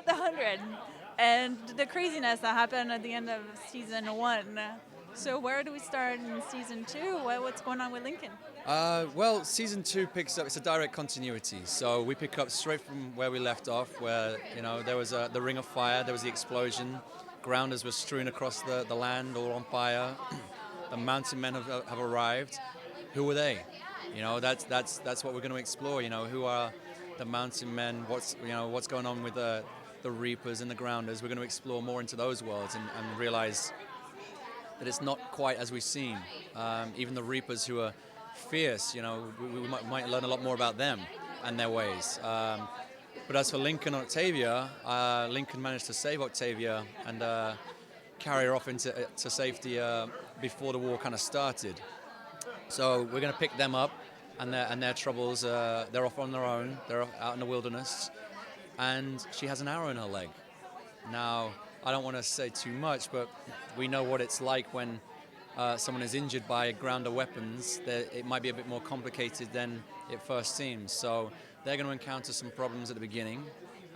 the 100 and the craziness that happened at the end of season 1. So where do we start in season 2? What's going on with Lincoln? Well, season 2 picks up. It's a direct continuity, so we pick up straight from where we left off, where there was the ring of fire, there was the explosion, grounders were strewn across the land, all on fire. The mountain men have arrived. Who were they? That's what we're going to explore. Who are the mountain men? What's going on with the reapers and the grounders? We're going to explore more into those worlds and realize that it's not quite as we've seen. Even the reapers who are fierce, we might learn a lot more about them and their ways. But as for Lincoln and Octavia, Lincoln managed to save Octavia and carry her off into safety before the war kind of started. So we're going to pick them up and their troubles. They're off on their own. They're out in the wilderness, and she has an arrow in her leg. Now, I don't want to say too much, but we know what it's like when someone is injured by grounder weapons. It might be a bit more complicated than it first seems. So they're going to encounter some problems at the beginning,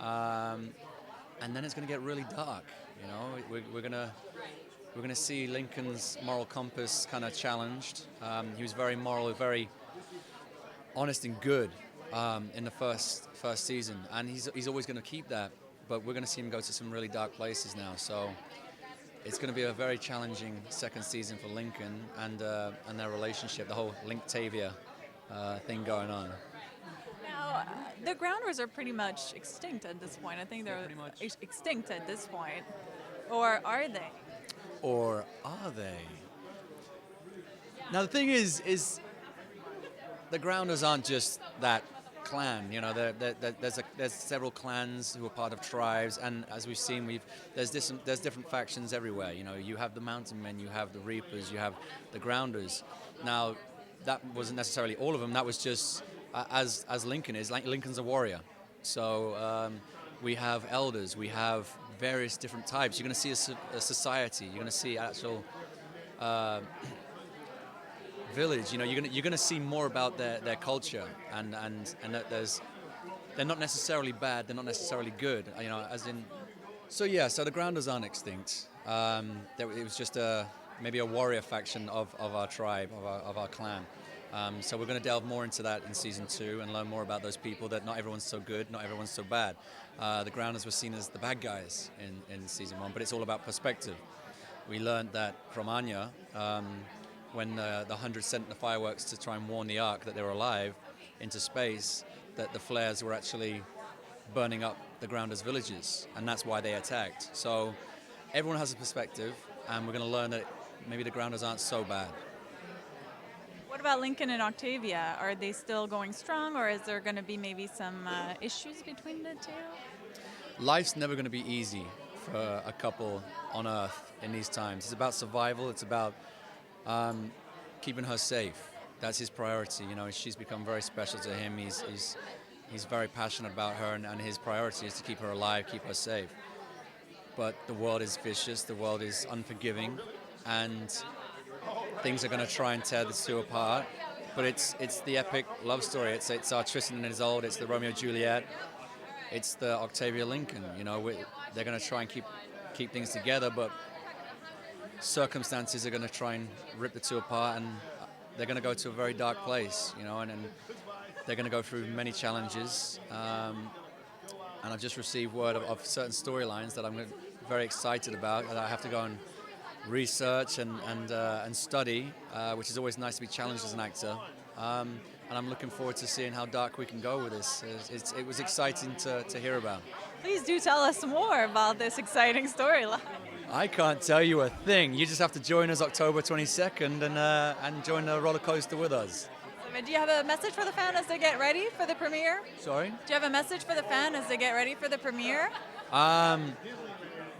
and then it's going to get really dark. We're going to see Lincoln's moral compass kind of challenged. He was very moral, very honest and good in the first season, and he's always going to keep that. But we're going to see him go to some really dark places now. So it's going to be a very challenging second season for Lincoln and their relationship, the whole Linctavia thing going on. Now, the grounders are pretty much extinct at this point. I think they're extinct at this point. Or are they? Or are they? Now, the thing is the grounders aren't just that clan. There's several clans who are part of tribes, and as we've seen, there's different factions everywhere. You have the mountain men, you have the reapers, you have the grounders. Now, that wasn't necessarily all of them. That was just as Lincoln is. Lincoln's a warrior, so we have elders, we have various different types. You're going to see a society. You're going to see actual village. You're going to see more about their culture, and that they're not necessarily bad. They're not necessarily good. So the grounders aren't extinct. It was just maybe a warrior faction of our tribe, of our clan. So we're going to delve more into that in season 2 and learn more about those people. That not everyone's so good, not everyone's so bad. The grounders were seen as the bad guys in season 1, but it's all about perspective. We learned that from Anya, when the 100 sent the fireworks to try and warn the Ark that they were alive into space, that the flares were actually burning up the grounders' villages, and that's why they attacked. So everyone has a perspective, and we're going to learn that maybe the grounders aren't so bad. What about Lincoln and Octavia? Are they still going strong, or is there going to be maybe some issues between the two? Life's never going to be easy for a couple on Earth in these times. It's about survival. It's about keeping her safe. That's his priority. She's become very special to him. He's very passionate about her, and his priority is to keep her alive, keep her safe. But the world is vicious. The world is unforgiving, and things are going to try and tear the two apart. But it's the epic love story. It's our Tristan and Isolde. It's the Romeo and Juliet. It's the Octavia Lincoln. They're going to try and keep things together, but circumstances are going to try and rip the two apart, and they're going to go to a very dark place. And they're going to go through many challenges. And I've just received word of certain storylines that I'm very excited about, that I have to go and research and study, which is always nice to be challenged as an actor. And I'm looking forward to seeing how dark we can go with this. It was exciting to hear about. Please do tell us more about this exciting storyline. I can't tell you a thing. You just have to join us October 22nd and join the roller coaster with us. Do you have a message for the fan as they get ready for the premiere? Sorry? Do you have a message for the fan as they get ready for the premiere?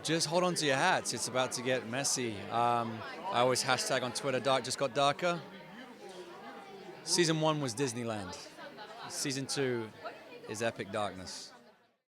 Just hold on to your hats. It's about to get messy. I always hashtag on Twitter, dark just got darker. Season 1 was Disneyland. Season 2 is epic darkness.